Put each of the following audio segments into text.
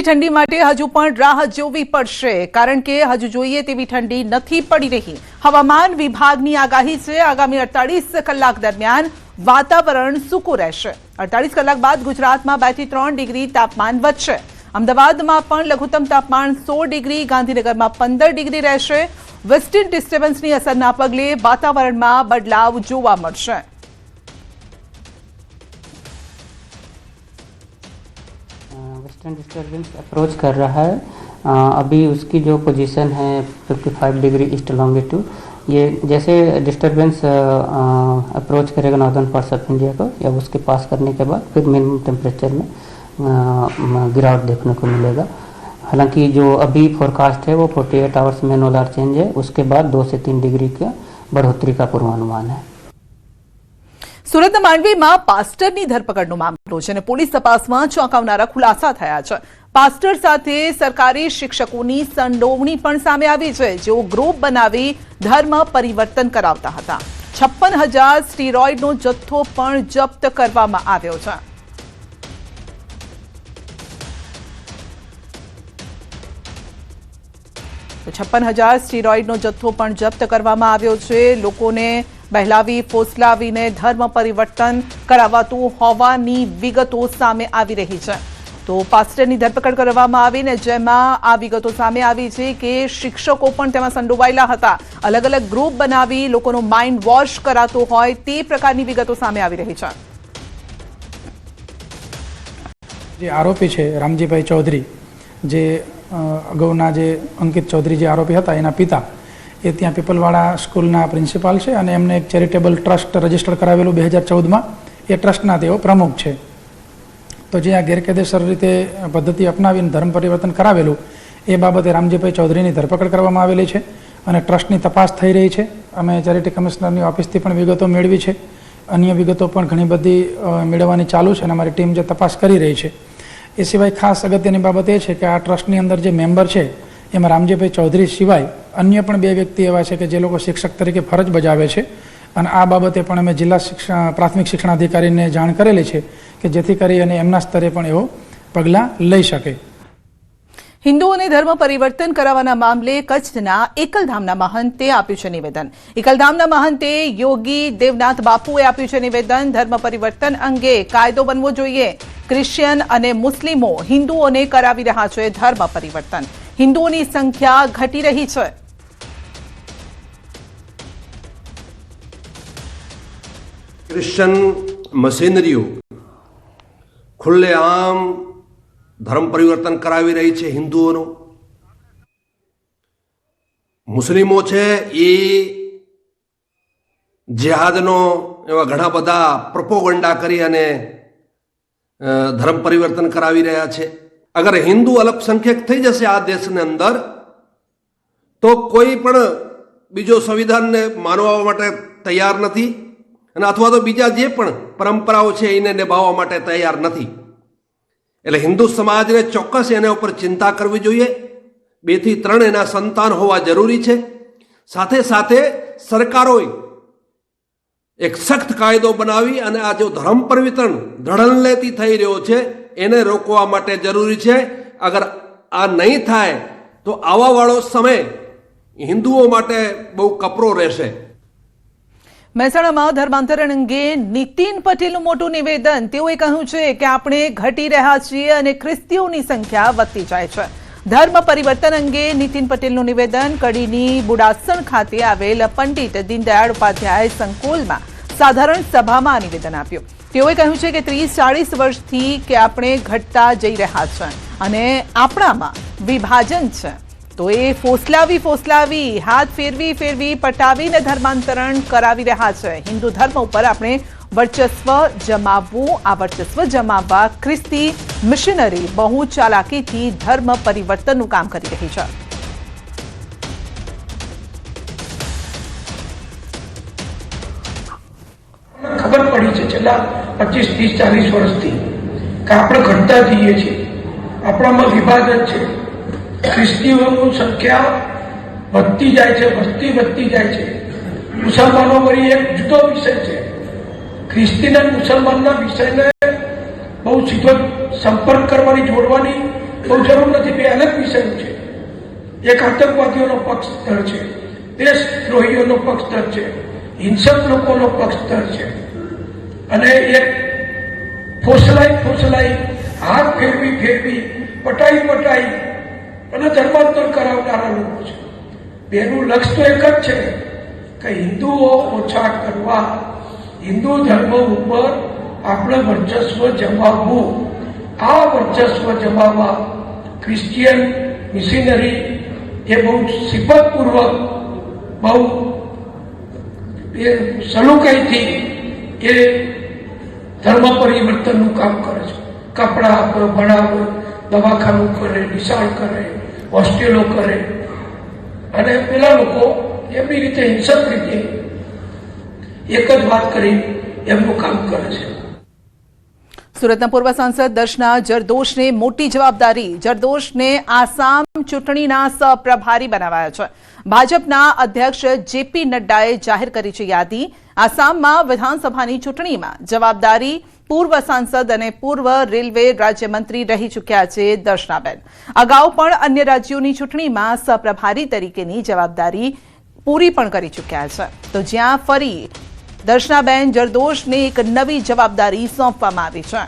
ठंडी माटे हजू पण राह जोवी पड़शे कारण के हजू जोईए तेवी ठंडी नथी पड़ी रही। हवामान विभागनी आगाही छे आगामी 48 कलाक दरमियान वातावरण सूकू रहेशे। 48 कलाक बाद गुजरातमां 2 થી 3 ડિગ્રી तापमान વધશે। अमदावादमां पण लघुत्तम तापमान 16 ડિગ્રી, गांधीनगरमां 15 ડિગ્રી रहेशे। वेस्टर्न डिस्टर्बन्सनी असरना पगले वातावरणमां बदलाव जोवा मळशे। वेस्टर्न डिस्टर्बेंस अप्रोच कर रहा है। अभी उसकी जो पोजीशन है 55 डिग्री ईस्ट लॉन्गिट्यूड, ये जैसे डिस्टर्बेंस अप्रोच करेगा नॉर्दर्न पार्ट्स ऑफ इंडिया को या उसके पास करने के बाद फिर मिनिमम टेम्परेचर में गिरावट देखने को मिलेगा। हालांकि जो अभी फोरकास्ट है वो 48 आवर्स में नोलार चेंज है, उसके बाद 2 से 3 डिग्री का बढ़ोतरी का पूर्वानुमान है। સુરતના માંડવીમાં પાસ્ટરની ધરપકડનો મામલો છે અને પોલીસ તપાસમાં ચોંકાવનારા ખુલાસા થયા છે। પાસ્ટર સાથે સરકારી શિક્ષકોની સંડોવણી પણ સામે આવી છે, જેઓ ગ્રુપ બનાવી ધર્મ પરિવર્તન કરાવતા હતા। 56,000 સ્ટીરોઇડનો જથ્થો પણ જપ્ત કરવામાં આવ્યો છે। તો 56,000 સ્ટીરોઇડનો જથ્થો પણ જપ્ત કરવામાં આવ્યો છે। લોકોને બહેલાવી ફોસલાવીને ધર્મ પરિવર્તન કરાવાતું હોવાની વિગતો સામે આવી રહી છે। તો પાસ્ટરની ધરપકડ કરવામાં આવીને જેમાં આ વિગતો સામે આવી છે કે શિક્ષકો પણ તેમાં સંડોવાયેલા હતા। અલગ અલગ ગ્રુપ બનાવી લોકોનો માઇન્ડ વોશ કરાતો હોય તે પ્રકારની વિગતો સામે આવી રહી છે। જે આરોપી છે રામજીભાઈ ચૌધરી, જે અગાઉના જે અંકિત ચૌધરી જે આરોપી હતા એના પિતા, એ ત્યાં પીપલવાડા સ્કૂલના પ્રિન્સિપાલ છે અને એમને એક ચેરિટેબલ ટ્રસ્ટ રજીસ્ટર કરાવેલું 2014માં। એ ટ્રસ્ટના તેઓ પ્રમુખ છે। તો જે આ ગેરકાયદેસર રીતે પદ્ધતિ અપનાવીને ધર્મ પરિવર્તન કરાવેલું એ બાબતે રામજીભાઈ ચૌધરીની ધરપકડ કરવામાં આવેલી છે અને ટ્રસ્ટની તપાસ થઈ રહી છે। અમે ચેરિટી કમિશનરની ઓફિસથી પણ વિગતો મેળવી છે, અન્ય વિગતો પણ ઘણી બધી મેળવવાની ચાલુ છે અને અમારી ટીમ જે તપાસ કરી રહી છે। એ સિવાય ખાસ અગત્યની બાબત એ છે કે આ ટ્રસ્ટની અંદર જે મેમ્બર છે એમાં રામજીભાઈ ચૌધરી સિવાય અન્ય પણ 2 વ્યક્તિ એવા છે કે જે લોકો શિક્ષક તરીકે ફરજ બજાવે છે અને આ બાબતે પણ અમે જિલ્લા પ્રાથમિક શિક્ષણાધિકારીને જાણ કરેલી છે કે જેથી કરી અને એમના સ્તરે પણ એવો પગલાં લઈ શકે। હિન્દુઓને ધર્મ પરિવર્તન કરાવવાના મામલે કચ્છના એકલધામના મહંતે આપ્યું છે નિવેદન। એકલધામના મહંતે યોગી દેવનાથ બાપુએ આપ્યું છે નિવેદન। ધર્મ પરિવર્તન અંગે કાયદો બનવો જોઈએ। ક્રિશ્ચિયન અને મુસ્લિમો હિન્દુઓને કરાવી રહ્યા છે ધર્મ પરિવર્તન। હિન્દુઓની સંખ્યા ઘટી રહી છે। क्रिश्चियन मशीनरीओ खुलेआम धर्म परिवर्तन करावी रही है हिंदुओं। मुस्लिमों है ये जिहादनो एवा घणा बधा प्रोपोगंडा करी अने धर्म परिवर्तन करावी रह्या छे। अगर हिंदू अल्पसंख्यक थई जशे आ देशने अंदर तो कोई पण बीजो संविधान ने मानवा माटे तैयार नहीं અને અથવા તો બીજા જે પણ પરંપરાઓ છે એને નિભાવવા માટે તૈયાર નથી। એટલે હિન્દુ સમાજને ચોક્કસ એના ઉપર ચિંતા કરવી જોઈએ। 2 થી 3 એના સંતાન હોવા જરૂરી છે। સાથે સાથે સરકારોએ એક સખ્ત કાયદો બનાવી અને આ જો ધર્મ પરિવર્તન ધડનલેતી થઈ રહ્યો છે એને રોકવા માટે જરૂરી છે। અગર આ નહીં થાય તો આવાવાળો સમય હિન્દુઓ માટે બહુ કપરો રહેશે। મહેસાણામાં ધર્માંતરણ અંગે નીતિન પટેલનું મોટું નિવેદન। તેઓએ કહ્યું છે કે આપણે ઘટી રહ્યા છીએ અને ખ્રિસ્તીઓની સંખ્યા વધતી જાય છે। ધર્મ પરિવર્તન અંગે નીતિન પટેલનું નિવેદન। કડીની બુડાસણ ખાતે આવેલ પંડિત દીનદયાળ ઉપાધ્યાય સંકુલમાં સાધારણ સભામાં આ નિવેદન આપ્યું। તેઓએ કહ્યું છે કે 30-40 વર્ષથી કે આપણે ઘટતા જઈ રહ્યા છે અને આપણામાં વિભાજન છે। તો એ ફોસલાવી હાથ ફેરવી પટાવીને ધર્માંતરણ કરાવી રહ્યા છે। હિન્દુ ધર્મ ઉપર આપણે વર્ચસ્વ જમાવવું, આ વર્ચસ્વ જમાવવા ખ્રિસ્તી મિશનરી બહુ ચાલાકીથી ધર્મ પરિવર્તનનું કામ કરી રહી છે। ખબર પડી છે છેલ્લા 25, 30, 40 વર્ષથી કે આપણે ઘટતા જઈએ છીએ, આપણામાં વિભાજન છે। ખ્રિસ્તીઓની સંખ્યા વધતી જાય છે, વધતી જાય છે। મુસલમાનો વળી એક જુદો વિષય છે। ખ્રિસ્તીના મુસલમાનના વિષયને બહુ સીધો સંપર્ક કરવાની, જોડવાની બહુ જરૂર નથી, બે અલગ વિષયો છે. એક આતંકવાદીઓનો પક્ષધર છે, દેશદ્રોહીઓનો પક્ષધર છે, હિંસક લોકોનો પક્ષધર છે, અને એક ફોસલાઈ હાથ ફેરવી પટાઈ અને ધર્માંતર કરાવનારા લોકો છે. બેનું લક્ષ્ય તો એક જ છે કે હિન્દુઓ ઓછા કરવા, હિન્દુ ધર્મ ઉપર આપણે વર્ચસ્વ જમાવવું. આ વર્ચસ્વ જમાવવા ક્રિશ્ચિયન મિશનરી એ બહુ સિફતપૂર્વક, બહુ સલુકાઈથી એ ધર્મ પરિવર્તનનું કામ કરે છે. કપડા આપે, ભણાવે, દવાખાનું કરે, નિશાળ કરે, હોસ્ટેલો કરે, અને પેલા લોકો એમની રીતે હિંસક રીતે એક જ વાત કરી એમનું કામ કરે છે. સુરતના પૂર્વ સાંસદ દર્શના જરદોશને મોટી જવાબદારી. જરદોશને આસામ ચૂંટણીના સહપ્રભારી બનાવાયા છે. ભાજપના અધ્યક્ષ જેપી નડ્ડાએ જાહેર કરી છે યાદી. આસામમાં વિધાનસભાની ચૂંટણીમાં જવાબદારી પૂર્વ સાંસદ અને પૂર્વ રેલવે રાજ્યમંત્રી રહી ચૂક્યા છે દર્શનાબેન. અગાઉ પણ અન્ય રાજ્યોની ચૂંટણીમાં સહપ્રભારી તરીકેની જવાબદારી પૂરી પણ કરી ચૂક્યા છે. તો જ્યાં ફરી દર્શનાબેન જરદોશને એક નવી જવાબદારી સોંપવામાં આવી છે.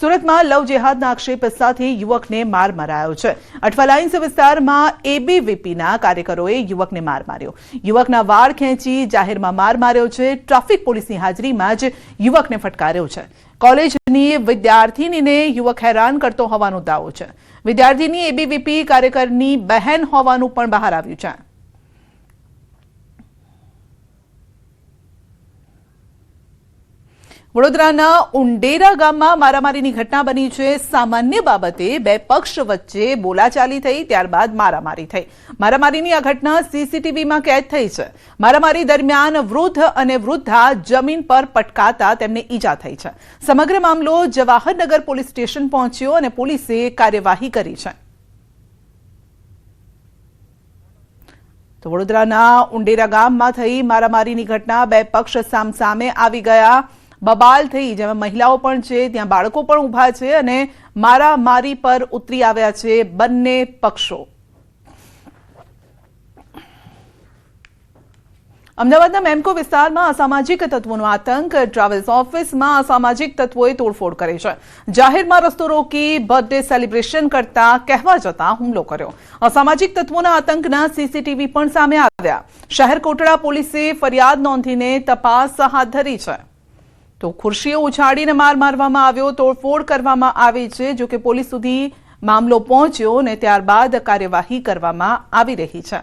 સુરતમાં લવ જેહાદના આક્ષેપ સાથે યુવકને માર મરાયો છે. અઠવાલાઇન્સ વિસ્તારમાં એબીવીપીના કાર્યકરોએ યુવકને માર માર્યો. યુવકના વાળ ખેંચી જાહેરમાં માર માર્યો છે. ટ્રાફિક પોલીસની હાજરીમાં જ યુવકને ફટકાર્યો છે. કોલેજની વિદ્યાર્થીનીને યુવક હેરાન કરતો હોવાનો દાવો છે. વિદ્યાર્થીની એબીવીપી કાર્યકરની બહેન હોવાનું પણ બહાર આવ્યું છે. વડોદરાના ઉંડેરા ગામમાં મારામારીની ઘટના બની છે. સામાન્ય બાબતે બે પક્ષ વચ્ચે બોલાચાલી થઈ, ત્યારબાદ મારામારી થઈ. મારામારીની આ ઘટના સીસીટીવીમાં કેદ થઈ છે. મારામારી દરમિયાન વૃદ્ધ અને વૃદ્ધા જમીન પર પટકાતા તેમને ઈજા થઈ છે. સમગ્ર મામલો જવાહરનગર પોલીસ સ્ટેશન પહોંચ્યો અને પોલીસે કાર્યવાહી કરી છે. તો વડોદરાના ઉંડેરા ગામમાં થઈ મારામારીની ઘટના. બે પક્ષ સામસામે આવી ગયા, બબાલ થઈ, જેમાં મહિલાઓ પણ છે, ત્યાં બાળકો પણ ઊભા છે અને મારામારી પર ઉતરી આવ્યા છે બંને પક્ષો. અમદાવાદના મેમકો વિસ્તારમાં અસામાજિક તત્વોનો આતંક. ટ્રાવેલ્સ ઓફિસમાં અસામાજિક તત્વોએ તોડફોડ કરી છે. જાહેરમાં રસ્તો રોકી બર્થડે સેલિબ્રેશન કરતા કહેવા જતા હુમલો કર્યો. અસામાજિક તત્વોના આતંકના સીસીટીવી પણ સામે આવ્યા. શહેર કોટડા પોલીસે ફરિયાદ નોંધીને તપાસ હાથ ધરી છે. તો ખુરશીઓ ઉછાળીને માર મારવામાં આવ્યો, તોડફોડ કરવામાં આવી છે. જોકે પોલીસ સુધી મામલો પહોંચ્યો અને ત્યારબાદ કાર્યવાહી કરવામાં આવી રહી છે.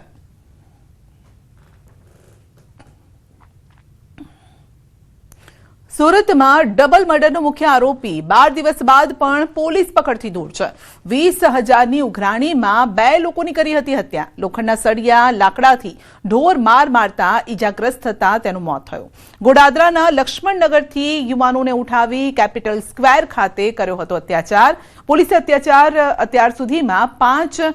સુરતમાં ડબલ મર્ડરનો મુખ્ય આરોપી 12 દિવસ બાદ પણ પોલીસ પકડથી દૂર છે. 20,000ની ઉઘરાણીમાં 2 લોકોની કરી હતી હત્યા. લોખંડના સળિયા, લાકડાથી ઢોર માર મારતા ઈજાગ્રસ્ત થતા તેનું મોત થયું. ગોડાદરાના લક્ષ્મણનગરથી યુવાનોને ઉઠાવી કેપિટલ સ્ક્વેર ખાતે કર્યો હતો અત્યાચાર. પોલીસે અત્યાર સુધીમાં 5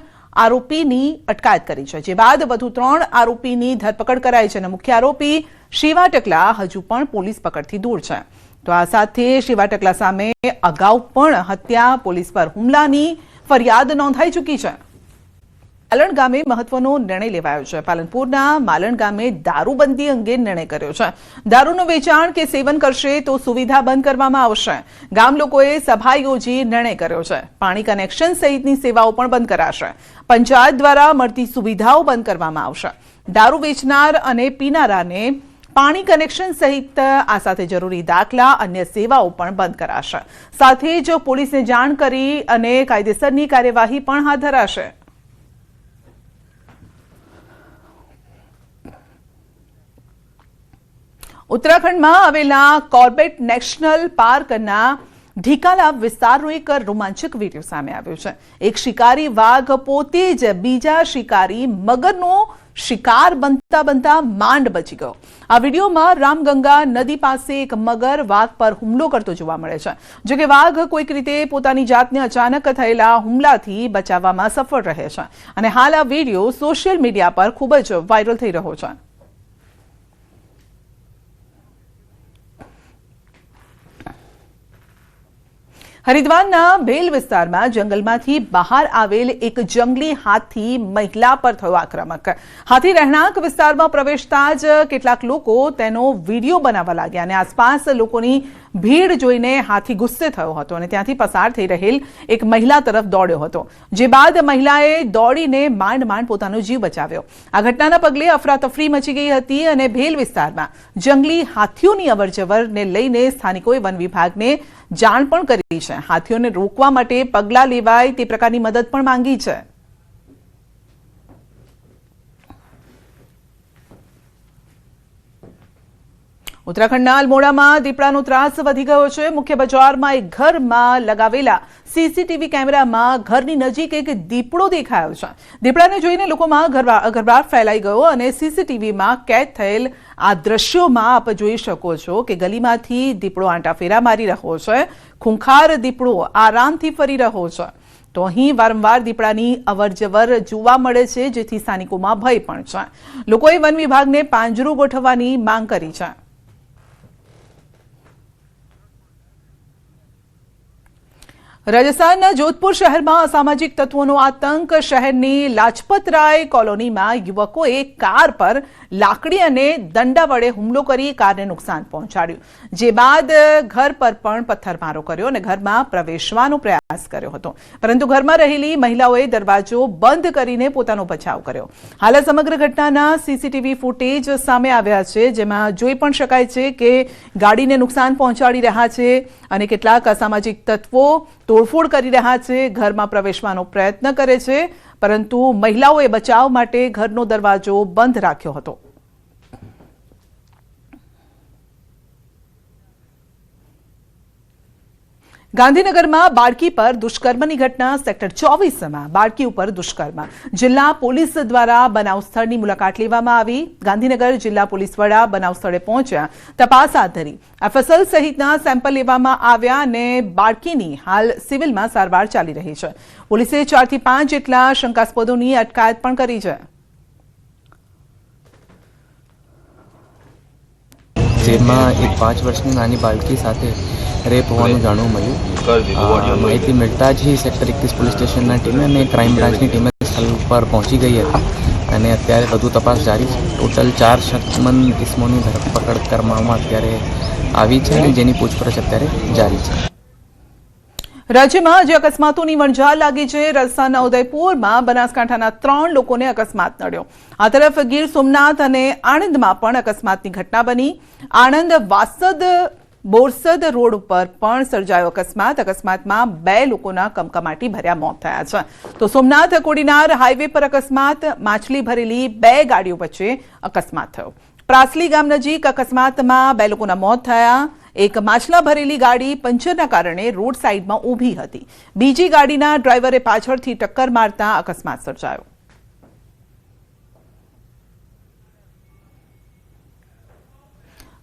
આરોપીની અટકાયત કરી છે, જે બાદ વધુ 3 આરોપીની ધરપકડ કરાઈ છે અને મુખ્ય આરોપી શિવા ટકલા હજુ પણ પોલીસ પકડથી દૂર છે. તો આ સાથે શિવા ટકલા સામે અગાઉ પણ હત્યા, પોલીસ પર હુમલાની ફરિયાદ નોંધાઈ ચૂકી છે. માલણ ગામે મહત્વનો નિર્ણય લેવાયો છે. પાલનપુરના માલણ ગામે દારૂબંધી અંગે નિર્ણય કર્યો છે. દારૂનું વેચાણ કે સેવન કરશે તો સુવિધા બંધ કરવામાં આવશે. ગામ લોકોએ સભા યોજી નિર્ણય કર્યો છે. પાણી કનેક્શન સહિતની સેવાઓ પણ બંધ કરાશે. પંચાયત દ્વારા મળતી સુવિધાઓ બંધ કરવામાં આવશે. દારૂ વેચનાર અને પીનારાને પાણી કનેક્શન સહિત આ સાથે જરૂરી દાખલા, અન્ય સેવાઓ પણ બંધ કરાશે. સાથે જ પોલીસને જાણ કરી અને કાયદેસરની કાર્યવાહી પણ હાથ ધરાશે. ઉત્તરાખંડમાં આવેલા કોર્બેટ નેશનલ પાર્કના ઢીકાલા વિસ્તારનો એક રોમાંચક વિડીયો સામે આવ્યો છે. એક શિકારી વાઘ પોતે જ બીજા શિકારી મગરનો શિકાર બનતા માંડ બચી ગયો. આ વિડીયોમાં રામગંગા નદી પાસે એક મગર વાઘ પર હુમલો કરતો જોવા મળે છે. જોકે વાઘ કોઈક રીતે પોતાની જાતને અચાનક થયેલા હુમલાથી બચાવવામાં સફળ રહે છે અને હાલ આ વિડીયો સોશિયલ મીડિયા પર ખૂબ જ વાયરલ થઈ રહ્યો છે. હરિદ્વારના ભેલ વિસ્તારમાં જંગલમાંથી બહાર આવેલ એક જંગલી હાથી મહિલા પર થયો આક્રમક. હાથી રહેણાંક વિસ્તારમાં પ્રવેશતા જ કેટલાક લોકો તેનો વિડીયો બનાવવા લાગ્યા અને આસપાસ લોકોની ભીડ જોઈને હાથી ગુસ્સે થયો હતો અને ત્યાંથી પસાર થઈ રહેલ એક મહિલા તરફ દોડ્યો હતો, જે બાદ મહિલાએ દોડીને માંડ પોતાનો જીવ બચાવ્યો. આ ઘટનાના પગલે અફરાતફરી મચી ગઈ હતી અને ભેલ વિસ્તારમાં જંગલી હાથીઓની અવરજવરને લઈને સ્થાનિકોએ વન વિભાગને જાણ પણ કરી છે. હાથીઓને રોકવા માટે પગલાં લેવાય તે પ્રકારની મદદ પણ માંગી છે. ઉત્તરાખંડના અલ્મોડામાં દીપડાનો ત્રાસ વધી ગયો છે. મુખ્ય બજારમાં એક ઘરમાં લગાવેલા સીસીટીવી કેમેરામાં ઘરની નજીક એક દીપડો દેખાયો છે. દીપડાને જોઈને લોકોમાં ગભરાટ ફેલાઈ ગયો અને સીસીટીવીમાં કેદ થયેલ આ દ્રશ્યોમાં આપ જોઈ શકો છો કે ગલીમાંથી દીપડો આંટાફેરા મારી રહ્યો છે. ખૂંખાર દીપડો આરામથી ફરી રહ્યો છે. તો અહીં વારંવાર દીપડાની અવરજવર જોવા મળે છે, જેથી સ્થાનિકોમાં ભય પણ છે. લોકોએ વન વિભાગને પાંજરું ગોઠવવાની માંગ કરી છે. રાજસ્થાનના જોધપુર શહેરમાં અસામાજિક તત્વોનો આતંક. શહેરની લાજપત રાય કોલોનીમાં યુવકોએ કાર પર લાકડી અને દંડા વડે હુમલો કરી કારને નુકસાન પહોંચાડ્યું, જે બાદ ઘર પર પણ પથ્થરમારો કર્યો અને ઘરમાં પ્રવેશવાનો પ્રયાસ કર્યો હતો, પરંતુ ઘરમાં રહેલી મહિલાઓએ દરવાજો બંધ કરીને પોતાનો બચાવ કર્યો. હાલ સમગ્ર ઘટનાના સીસીટીવી ફૂટેજ સામે આવ્યા છે, જેમાં જોઈ પણ શકાય છે કે ગાડીને નુકસાન પહોંચાડી રહ્યા છે અને કેટલાક અસામાજિક તત્વો તોડફોડ કરી રહ્યા છે, ઘરમાં પ્રવેશવાનો પ્રયત્ન કરે છે, પરંતુ મહિલાઓએ બચાવ માટે ઘરનો દરવાજો બંધ રાખ્યો હતો. ગાંધીનગરમાં બાળકી પર દુષ્કર્મની ઘટના. સેક્ટર 24માં બાળકી ઉપર દુષ્કર્મ. જિલ્લા પોલીસ દ્વારા બનાવ સ્થળની મુલાકાત લેવામાં આવી. ગાંધીનગર જિલ્લા પોલીસ વડા બનાવ સ્થળે પહોંચ્યા, તપાસ હાથ ધરી. એફએસએલ સહિતના સેમ્પલ લેવામાં આવ્યા અને બાળકીની હાલ સિવિલમાં સારવાર ચાલી રહી છે. પોલીસે 4 થી 5 જેટલા શંકાસ્પદોની અટકાયત પણ કરી છે. જેમાં એક 5 વર્ષની નાની બાળકી સાથે રેપ હોવાનું જાણવા મળ્યું. માહિતી મળતા જ સેક્ટર 21 પોલીસ સ્ટેશનના ટીમે અને ક્રાઇમ બ્રાન્ચની ટીમે સ્થળ પર પહોંચી ગઈ હતી અને અત્યારે વધુ તપાસ જારી છે. ટોટલ 4 શંકમંદ ઇસમોની ધરપકડ કરવામાં અત્યારે આવી છે અને જેની પૂછપરછ અત્યારે જારી છે. રાજ્યમાં જે અકસ્માતોની વણઝાર લાગી છે. રાજસ્થાનના ઉદયપુરમાં બનાસકાંઠાના 3 લોકોને અકસ્માત નડ્યો. આ તરફ ગીર સોમનાથ અને આણંદમાં પણ અકસ્માતની ઘટના બની. આણંદ વાસદ બોરસદ રોડ ઉપર પણ સર્જાયો અકસ્માત. અકસ્માતમાં 2 લોકોના કમકમાટી ભર્યા મોત થયા છે. તો સોમનાથ કોડીનાર હાઈવે પર અકસ્માત. માછલી ભરેલી 2 ગાડીઓ વચ્ચે અકસ્માત થયો. પ્રાસલી ગામ નજીક અકસ્માતમાં 2 લોકોના મોત થયા. એક માછલા ભરેલી ગાડી પંચરના કારણે રોડ સાઈડમાં ઊભી હતી. બીજી ગાડીના ડ્રાઈવરે પાછળથી ટક્કર મારતા અકસ્માત સર્જાયો.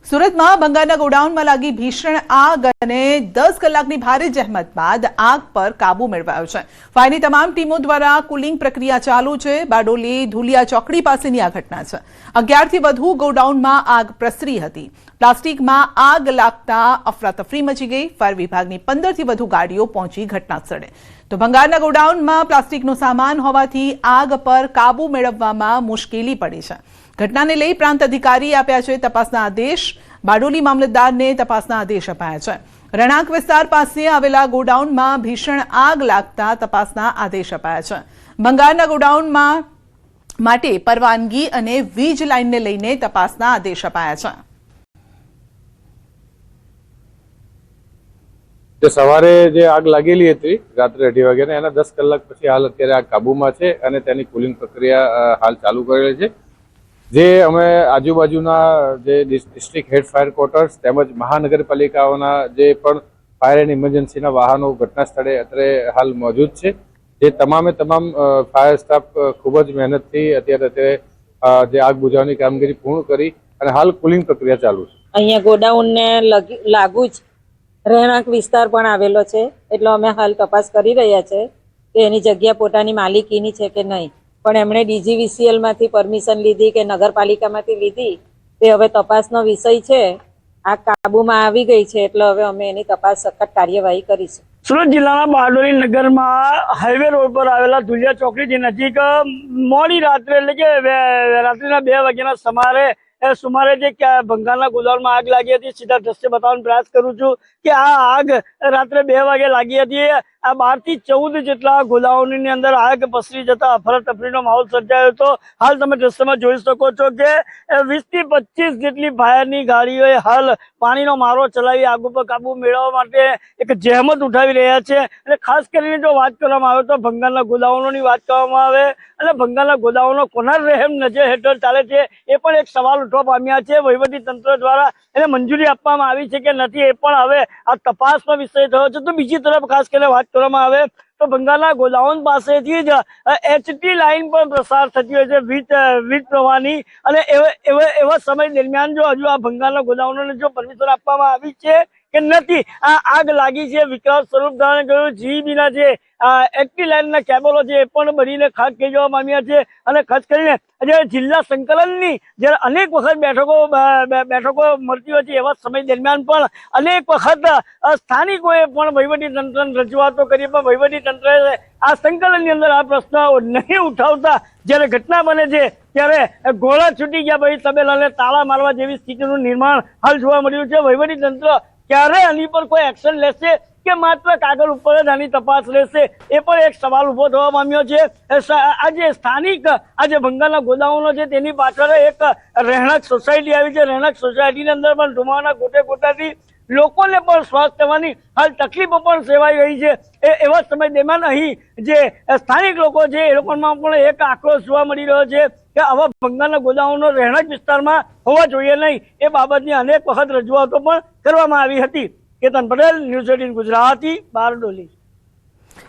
સુરતમાં બંગાળના ગોડાઉનમાં લાગી ભીષણ આગ અને 10 કલાકની ભારે જહેમત બાદ આગ પર કાબુ મેળવાયો છે. ફાયરની તમામ ટીમો દ્વારા કુલિંગ પ્રક્રિયા ચાલુ છે. બારડોલી ધુલિયા ચોકડી પાસેની આ ઘટના છે. 11 થી વધુ ગોડાઉનમાં આગ પ્રસરી હતી. પ્લાસ્ટિકમાં આગ લાગતા અફરાતફરી મચી ગઈ. ફાયર વિભાગની 15 થી વધુ ગાડીઓ પહોંચી ઘટના સ્થળે. તો બંગાળના ગોડાઉનમાં પ્લાસ્ટિકનો સામાન હોવાથી આગ પર કાબુ મેળવવામાં મુશ્કેલી પડી છે. ઘટનાને લઈ પ્રાંત અધિકારી આપ્યા છે તપાસના આદેશ. બારડોલી મામલતદારને તપાસના આદેશ અપાયા છે. રહેણાંક વિસ્તાર પાસે આવેલા ગોડાઉનમાં ભીષણ આગ લાગતા તપાસના આદેશ અપાયા છે. બંગાળના ગોડાઉનમાં માટે પરવાનગી અને વીજ લાઇનને લઈને તપાસના આદેશ અપાયા છે. સવારે જે આગ લાગેલી હતી રાત્રે 2:30 વાગ્યાને, એના 10 કલાક પછી હાલ અત્યારે આગ કાબુમાં છે અને તેની કુલિંગ પ્રક્રિયા હાલ ચાલુ કરેલી છે. જે અમે આજુબાજુના જે ડિસ્ટ્રિક્ટ હેડ ફાયર ક્વાર્ટર્સ તેમજ મહાનગરપાલિકાઓના જે પણ ફાયર એન્ડ ઇમરજન્સીના વાહનો ઘટના સ્થળે અત્યારે હાલ મોજૂદ છે. જે તમામ ફાયર સ્ટાફ ખૂબ જ મહેનતથી અત્યારે જે આગ બુઝાવવાની કામગીરી પૂર્ણ કરી અને હાલ કુલિંગ પ્રક્રિયા ચાલુ છે. અહીંયા ગોડાઉનને લાગુ જ રહેણાંક વિસ્તાર પણ આવેલો છે, એટલે અમે હાલ તપાસ કરી રહ્યા છે કે એની જગ્યા પોતાની માલિકીની છે કે નહીં. પણ એમણે DGVCL માંથી પરમિશન લીધી કે નગરપાલિકામાંથી લીધી તે હવે તપાસનો વિષય છે. આગ કાબુમાં આવી ગઈ છે, એટલે હવે અમે એની તપાસ સખત કાર્યવાહી કરીશું. સુરત જિલ્લાના બહાદુરી નગરમાં હાઈવે રોડ પર આવેલા ધુલિયા ચોકડી નજીક મોડી રાત્રે એટલે કે રાત્રિના 2 વાગ્યાના સુમારે જે ભંગારના ગોદામમાં આગ લાગી હતી. સીધા દ્રશ્ય બતાવવાનો પ્રયાસ કરું છું કે આ આગ રાત્રે 2 વાગે લાગી હતી. આ 12 થી 14 જેટલા ગોદામોની અંદર આગ પસરી જતા અફરાતફરીનો માહોલ સર્જાયો હતો. હાલ તમે દ્રશ્યમાં જોઈ શકો છો કે 20 થી 25 જેટલી ફાયરની ગાડીઓએ હાલ પાણીનો મારો ચલાવી આગ ઉપર કાબુ મેળવવા માટે એક જહેમત ઉઠાવી રહ્યા છે. અને ખાસ કરીને જો વાત કરવામાં આવે તો ભંગારના ગોદામોની વાત કરવામાં આવે અને ભંગારના ગોદામો કોના રહેમ નજર હેઠળ ચાલે છે એ પણ એક સવાલ ઉઠવા પામ્યા છે. વહીવટી તંત્ર દ્વારા એને મંજૂરી આપવામાં આવી છે કે નથી, એ પણ હવે આ તપાસનો વિષય થયો છે. તો બીજી તરફ ખાસ કરીને વાત કરવામાં આવે તો બંગાળના ગોદાઉન પાસેથી જ HT લાઈન પણ પ્રસાર થતી હોય છે વીજ પ્રવાહની. અને એવા સમય દરમિયાન જો હજુ આ બંગાળના ગોદાઉનોને જો પરમિશન આપવામાં આવી છે કે નથી, આ આગ લાગી છે. વિકરાળ સ્વરૂપ ધારણ કર્યું. GEBના જે HT લાઈનના કેબલો છે એ પણ બળીને ખાક થઈ જવા પામ્યા છે. અને ખાસ કરીને જ્યારે જિલ્લા સંકલનની જ્યારે અનેક વખત બેઠકો મળતી હોય છે, એવા સમય દરમિયાન પણ અનેક વખત સ્થાનિકોએ પણ વહીવટી તંત્રને રજૂઆતો કરી, પણ વહીવટી તંત્રએ આ સંકલનની અંદર આ પ્રશ્ન નહીં ઉઠાવતા જ્યારે ઘટના બને છે ત્યારે ગોળા છૂટી ગયા, ભાઈ તબેલાને તાળા મારવા જેવી સ્થિતિનું નિર્માણ હાલ જોવા મળ્યું છે. વહીવટી તંત્ર ક્યારે આની પર કોઈ એક્શન લેશે કે માત્ર કાગળ ઉપર જ આની તપાસ લેશે, એ પણ એક સવાલ ઉભો થવા પામ્યો છે. આજે સ્થાનિક આજે ભંગારના ગોદામો છે તેની પાછળ એક રહેણાંક સોસાયટી આવી છે. રહેણાંક સોસાયટીની અંદર પણ ધુમાડાના ગોટાથી લોકોને પણ શ્વાસ લેવાની હાલ તકલીફો પણ સેવાઈ રહી છે. એવા સમય દરમિયાન અહીં જે સ્થાનિક લોકો છે એ લોકોમાં પણ એક આક્રોશ જોવા મળી રહ્યો છે કે આવા ભંગારના ગોદામો રહેણાંક વિસ્તારમાં હોવા જોઈએ નહીં. એ બાબતની અનેક વખત રજૂઆતો પણ કરવામાં આવી હતી. કેતન પટેલ, ન્યૂઝ 18 ગુજરાતી, બારડોલી.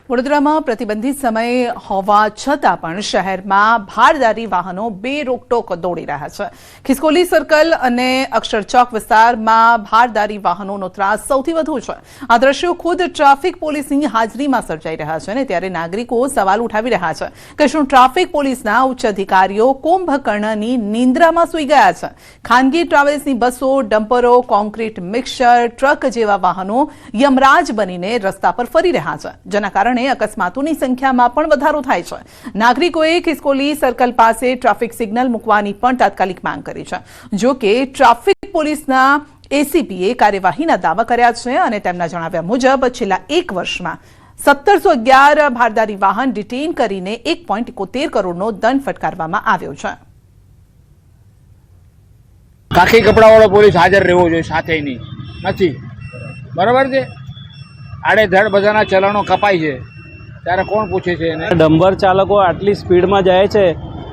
વડોદરામાં પ્રતિબંધિત સમય હોવા છતાં પણ શહેરમાં ભારદારી વાહનો બે રોકટોક દોડી રહ્યા છે. ખિસકોલી સર્કલ અને અક્ષર ચોક વિસ્તારમાં ભારદારી વાહનોનો ત્રાસ સૌથી વધુ છે. આ દ્રશ્યો ખુદ ટ્રાફિક પોલીસની હાજરીમાં સર્જાઈ રહ્યા છે, અને ત્યારે નાગરિકો સવાલ ઉઠાવી રહ્યા છે કે શું ટ્રાફિક પોલીસના ઉચ્ચ અધિકારીઓ કુંભકર્ણની નિંદ્રામાં સૂઈ ગયા છે? ખાનગી ટ્રાવેલ્સની બસો, ડમ્પરો, કોન્ક્રીટ મિક્સર, ટ્રક જેવા વાહનો યમરાજ બનીને રસ્તા પર ફરી રહ્યા છે, જેના કારણે અકસ્માતોની સંખ્યામાં પણ વધારો થાય છે. નાગરિકોએ ખિસકોલી સર્કલ પાસે ટ્રાફિક સિગ્નલ મૂકવાની પણ તાત્કાલિક માંગ કરી છે. જો કે ટ્રાફિક પોલીસના ACPએ કાર્યવાહીના દાવા કર્યા છે, અને તેમના જણાવ્યા મુજબ છેલ્લા 1 વર્ષમાં 1711 ભારદારી વાહન ડિટેઇન કરીને 1.71 કરોડનો દંડ ફટકારવામાં આવ્યો છે. ખાખી કપડાવાળો પોલીસ હાજર રહેવો જોઈએ, સાથે નહીં નથી. બરાબર છે. આડેધડ બધાના ચલણો કપાય છે, ત્યારે કોણ પૂછે છે એને? ડમ્બર ચાલકો આટલી સ્પીડમાં જાય છે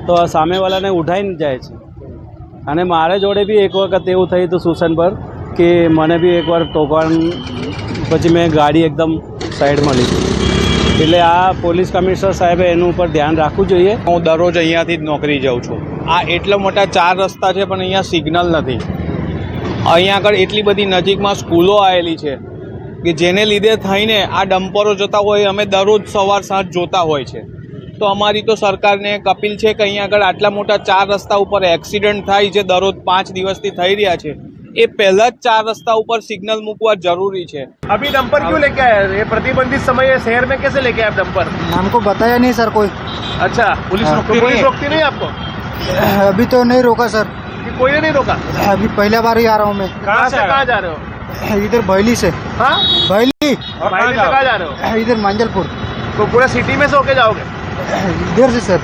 તો સામેવાળાને ઉઠાઈને જાય છે. અને મારે જોડે બી એક વખત એવું થયું હતું સુસન પર કે મને બી એકવાર ટોકન પછી મેં ગાડી એકદમ સાઈડમાં લીધી. એટલે આ પોલીસ કમિશનર સાહેબે એનું ઉપર ધ્યાન રાખવું જોઈએ. હું દરરોજ અહીંયાથી જ નોકરી જાઉં છું. આ એટલા મોટા 4 રસ્તા છે પણ અહીંયા સિગ્નલ નથી. અહીંયા આગળ એટલી બધી નજીકમાં સ્કૂલો આવેલી છે કે જેને લીધે થઈને આ ડમ્પરો જતા હોય, અમે દરરોજ સવાર સાંજ જોતા હોય છે. તો અમારી તો સરકારને એક અપીલ છે કે અહીંયા આગળ આટલા મોટા 4 રસ્તા ઉપર એક્સિડન્ટ થાય છે, દરરોજ 5 દિવસથી થઈ રહ્યા છે, એ પહેલા જ 4 रस्ता ऊपर सिग्नल मुकवा जरूरी है. अभी डंपर क्यों लेके आए? ये प्रतिबंधित समय है, शहर में कैसे लेके आए डंपर? हमको बताया नहीं सर कोई. अच्छा, पुलिस रोकती नहीं आपको? अभी तो नहीं रोका सर. कोई ने नहीं रोका? अभी पहला बार ही आ रहा हूँ मैं. कहाँ से कहाँ जा रहे हो? इधर भैली से. हाँ, भैली. और कहाँ जा रहे हो? इधर मांजलपुर. तो पूरा सिटी में से होके जाओगे? इधर से सर.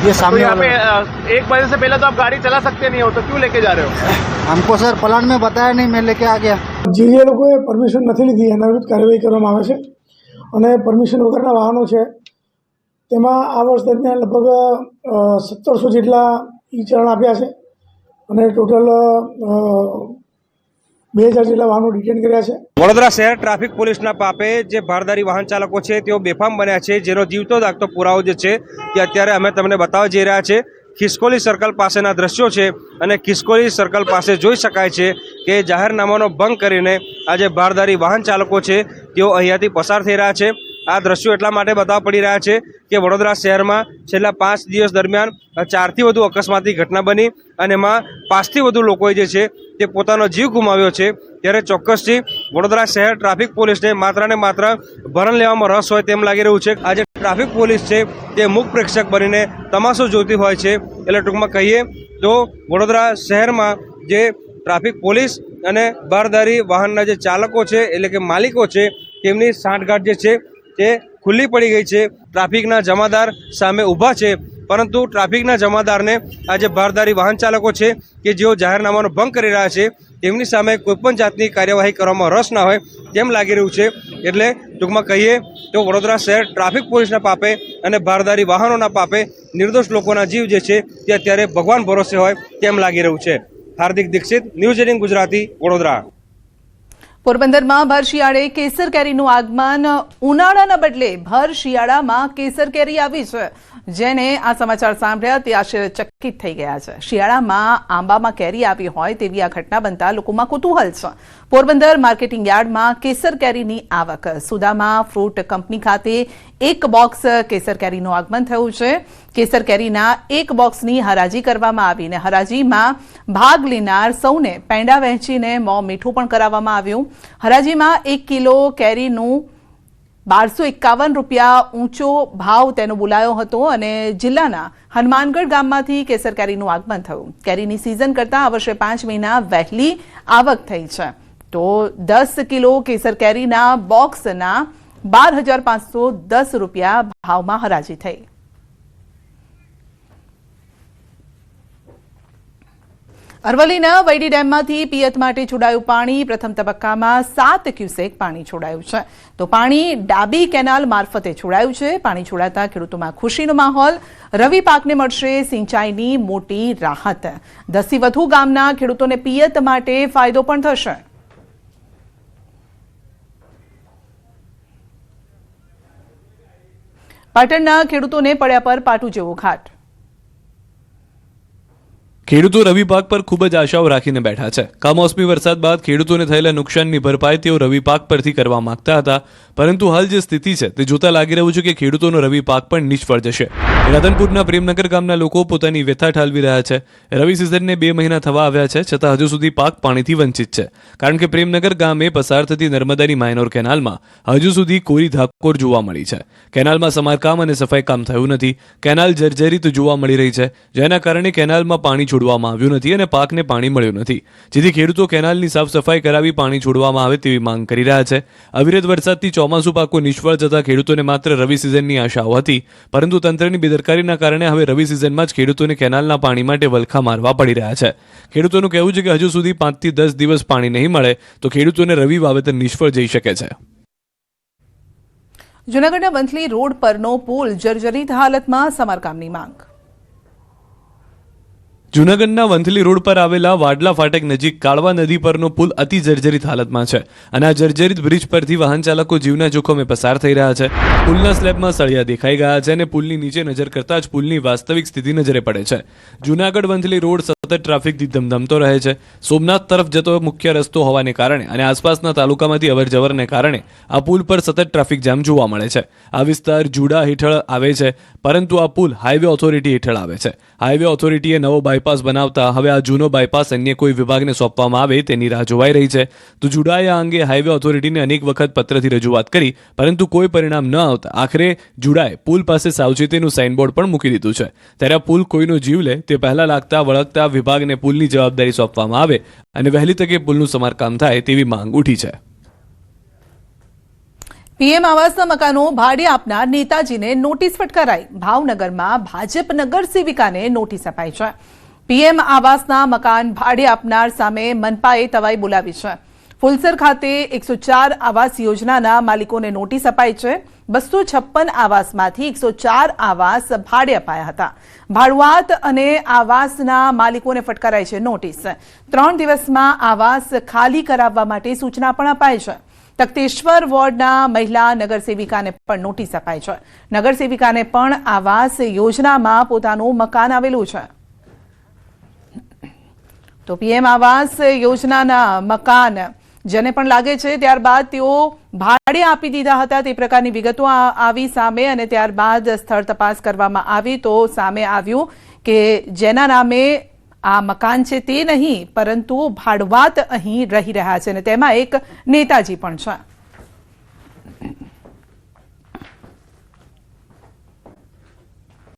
ये सामने यहाँ पे 1 बजे से पहले तो आप गाड़ी चला सकते नहीं हो, तो क्यों लेके जा रहे हो? हमको सर प्लान में बताया नहीं, मैं लेके आ गया. જે લોકોએ પરમિશન નથી લીધી એના વિરુદ્ધ કાર્યવાહી કરવામાં આવે છે. અને પરમિશન વગરના વાહનો છે તેમાં આ વર્ષ દરમિયાન લગભગ 1700 જેટલા ઈ-ચલણ આપ્યા છે, અને ટોટલ 2000 જેટલા વાહનો ડિટેન કર્યા છે. વડોદરા શહેર ટ્રાફિક પોલીસના પાપે જે ભારદારી વાહન ચાલકો છે તેઓ બેફામ બન્યા છે, જેનો જીવતો દાખતો પુરાવો જે છે તે અત્યારે અમે તમને બતાવવા જઈ રહ્યા છે. ખિસકોલી સર્કલ પાસેના દ્રશ્યો છે, અને ખિસકોલી સર્કલ પાસે જોઈ શકાય છે કે જાહેરનામાનો ભંગ કરીને આ જે ભારદારી વાહન ચાલકો છે તેઓ અહીંયાથી પસાર થઈ રહ્યા છે. આ દ્રશ્યો એટલા માટે બતાવવા પડી રહ્યા છે કે વડોદરા શહેરમાં છેલ્લા 5 દિવસ દરમિયાન 4થી વધુ અકસ્માતની ઘટના બની, અને એમાં 5થી વધુ લોકોએ જે છે તે પોતાનો જીવ ગુમાવ્યો છે, ત્યારે ચોક્કસથી વડોદરા શહેર ટ્રાફિક પોલીસને માત્ર ને માત્ર ભરણ લેવામાં રસ હોય તેમ લાગી રહ્યું છે. આજે ટ્રાફિક પોલીસ છે તે મૂક પ્રેક્ષક બનીને તમાશો જોતી હોય છે. એટલે ટૂંકમાં કહીએ તો વડોદરા શહેરમાં જે ટ્રાફિક પોલીસ અને બારદારી વાહનના જે ચાલકો છે એટલે કે માલિકો છે તેમની સાંઠગાંઠ જે છે તે ખુલ્લી પડી ગઈ છે. ટ્રાફિકના જમાદાર સામે ઊભા છે, પરંતુ ટ્રાફિકના જમાદારને આ જે બારદારી વાહન ચાલકો છે કે જેઓ જાહેરનામાનો ભંગ કરી રહ્યા છે તેમની સામે કોઈપણ જાતની કાર્યવાહી કરવામાં રસ ના હોય તેમ લાગી રહ્યું છે. એટલે ટૂંકમાં કહીએ તો વડોદરા શહેર ટ્રાફિક પોલીસના પાપે અને બારદારી વાહનોના પાપે નિર્દોષ લોકોના જીવ જે છે તે અત્યારે ભગવાન ભરોસે હોય તેમ લાગી રહ્યું છે. હાર્દિક દીક્ષિત, ન્યૂઝ 18 ગુજરાતી, વડોદરા. પોરબંદરમાં ભર શિયાળે કેસર કેરીનું આગમન. ઉનાળાના બદલે ભર શિયાળામાં કેસર કેરી આવી છે, જેને આ સમાચાર સાંભળ્યા તે આશ્ચર્યચકિત થઈ ગયા છે. શિયાળામાં આંબામાં કેરી આવી હોય તેવી આ ઘટના બનતા લોકોમાં કુતૂહલ છે. પોરબંદર માર્કેટિંગ યાર્ડમાં કેસર કેરીની આવક. સુદામા ફ્રૂટ કંપની ખાતે 1 બોક્સ કેસર કેરીનું આગમન થયું છે. કેસર કેરીના 1 બોક્સની હરાજી કરવામાં આવી અને હરાજીમાં ભાગ લેનાર સૌને પેંડા વહેંચીને મોં મીઠું પણ કરાવવામાં આવ્યું. હરાજીમાં 1 કિલો કેરીનું 1251 રૂપિયા ઊંચો ભાવ તેનો બોલાયો હતો અને જિલ્લાના હનુમાનગઢ ગામમાંથી કેસર કેરીનું આગમન થયું. કેરીની સિઝન કરતાં આ વર્ષે 5 મહિના વહેલી આવક થઈ છે. તો 10 કિલો કેસર કેરીના બોક્સના 12,510 રૂપિયા ભાવમાં હરાજી થઈ. અરવલ્લીના વૈડી ડેમમાંથી પિયત માટે છોડાયું પાણી. પ્રથમ તબક્કામાં 7 ક્યુસેક પાણી છોડાયું છે. તો પાણી ડાબી કેનાલ મારફતે છોડાયું છે. પાણી છોડાતા ખેડૂતોમાં ખુશીનો માહોલ. રવિ પાકને મળશે સિંચાઈની મોટી રાહત. 10 થી વધુ ગામના ખેડૂતોને પિયત માટે ફાયદો પણ થશે. પાટણના ખેડૂતોને પડ્યા પર પાટું જેવો ઘાટ. ખેડૂતો રવિ પાક પર ખૂબ જ આશાઓ રાખીને બેઠા છે. કમોસમી વરસાદ બાદ ખેડૂતોને થયેલા નુકસાનની ભરપાઈ તેઓ રવિ પાક પરથી કરવા માંગતા હતા, પરંતુ હાલ જે સ્થિતિ છે તે જોતા લાગી રહ્યું છે કે ખેડૂતોનો રવિ પાક પણ નિષ્ફળ જશે. રાધનપુરના પ્રેમનગર ગામના લોકો પોતાની વ્યથા ઠાલવી રહ્યા છે. રવિ સિઝનને 2 મહિના થવા આવ્યા છે, છતાં હજુ સુધી પાક પાણીથી વંચિત છે, કારણ કે પ્રેમનગર ગામે પસાર થતી નર્મદાની માઇનોર કેનાલમાં હજુ સુધી કોરી ધાકોર જોવા મળી છે. કેનાલમાં સમારકામ અને સફાઈ કામ થયું નથી. કેનાલ જર્જરિત જોવા મળી રહી છે, જેના કારણે કેનાલમાં પાણી છોડવામાં આવ્યું નથી અને પાકને પાણી મળ્યું નથી, જેથી ખેડૂતો કેનાલની સાફ સફાઈ કરાવી પાણી છોડવામાં આવે તેવી માંગ કરી રહ્યા છે. અવિરત વરસાદથી ચોમાસુ પાકો નિષ્ફળ જતા ખેડૂતોને માત્ર રવિ સિઝનની આશાઓ હતી, પરંતુ તંત્રની બેદરકારીના કારણે હવે રવિ સિઝનમાં જ ખેડૂતોને કેનાલના પાણી માટે વલખા મારવા પડી રહ્યા છે. ખેડૂતોનું કહેવું છે કે હજુ સુધી 5 થી 10 દિવસ પાણી નહીં મળે તો ખેડૂતોને રવિ વાવેતર નિષ્ફળ જઈ શકે છે. જૂનાગઢના વંથલી રોડ પરનો પુલ જર્જરિત હાલતમાં, સમારકામની માંગ. જૂનાગઢના વંથલી રોડ પર આવેલા વાડલા ફાટક નજીક કાળવા નદી પરનો પુલ અતિ જર્જરિત હાલતમાં છે અને આ જર્જરિત બ્રિજ પરથી વાહન ચાલકો જીવના જોખમે પસાર થઈ રહ્યા છે. પુલના સ્લેબમાં સળિયા દેખાઈ ગયા છે અને પુલની નીચે નજર કરતા જ પુલની વાસ્તવિક સ્થિતિ નજરે પડે છે. જૂનાગઢ વંથલી રોડ સતત ટ્રાફિકથી ધમધમતો રહે છે. સોમનાથ તરફ જતો મુખ્ય રસ્તો હોવાને કારણે અને આસપાસના તાલુકામાંથી અવરજવરને કારણે આ પુલ પર સતત ટ્રાફિક જામ જોવા મળે છે. આ વિસ્તાર જુડા હેઠળ આવે છે, પરંતુ આ પુલ હાઈવે ઓથોરિટી હેઠળ આવે છે. હાઈવે ઓથોરિટીએ નવો બાયપાસ બનાવતા હવે આ જૂનો બાયપાસ અન્ય કોઈ વિભાગને સોંપવામાં આવે તેની રાહ જોવાઈ રહી છે. તો જુડાએ આ અંગે હાઈવે ઓથોરિટીને અનેક વખત પત્રથી રજૂઆત કરી, પરંતુ કોઈ પરિણામ ન આવતા આખરે જુડાએ પુલ પાસે સાવચેતીનું સાઇનબોર્ડ પણ મૂકી દીધું છે. ત્યારે આ પુલ કોઈનો જીવ લે તે પહેલા લાગતા વળગતા વિભાગને પુલની જવાબદારી સોંપવામાં આવે અને વહેલી તકે પુલનું સમારકામ થાય તેવી માંગ ઉઠી છે. પીએમ આવાસના મકાનો ભાડે આપનાર નેતાજીને નોટિસ ફટકારાઈ. ભાવનગરમાં ભાજપ નગર સેવિકાને નોટિસ અપાઈ છે. પીએમ આવાસના મકાન ભાડે આપનાર સામે મનપાએ તવાઈ બોલાવી છે. ફુલસર ખાતે 104 આવાસ યોજનાના માલિકોને નોટિસ અપાઈ છે. 256 આવાસમાંથી 104 આવાસ ભાડે અપાયા હતા. ભાડુઆત અને આવાસના માલિકોને ફટકારાઈ છે નોટિસ. 3 દિવસમાં આવાસ ખાલી કરાવવા માટે સૂચના પણ અપાઈ છે. તખતેશ્વર વોર્ડના મહિલા નગરસેવિકાને પણ નોટિસ અપાઈ છે. નગરસેવિકાને પણ આવાસ યોજનામાં પોતાનું મકાન આવેલું છે. તો પીએમ આવાસ યોજનાના મકાન જેને પણ લાગે છે ત્યારબાદ તેઓ ભાડે આપી દીધા હતા તે પ્રકારની વિગતો આવી સામે અને ત્યારબાદ સ્થળ તપાસ કરવામાં આવી તો સામે આવ્યું કે જેના નામે આ મકાન છે તે નહીં, પરંતુ ભાડુઆત અહીં રહી રહ્યા છે અને તેમાં એક નેતાજી પણ છે.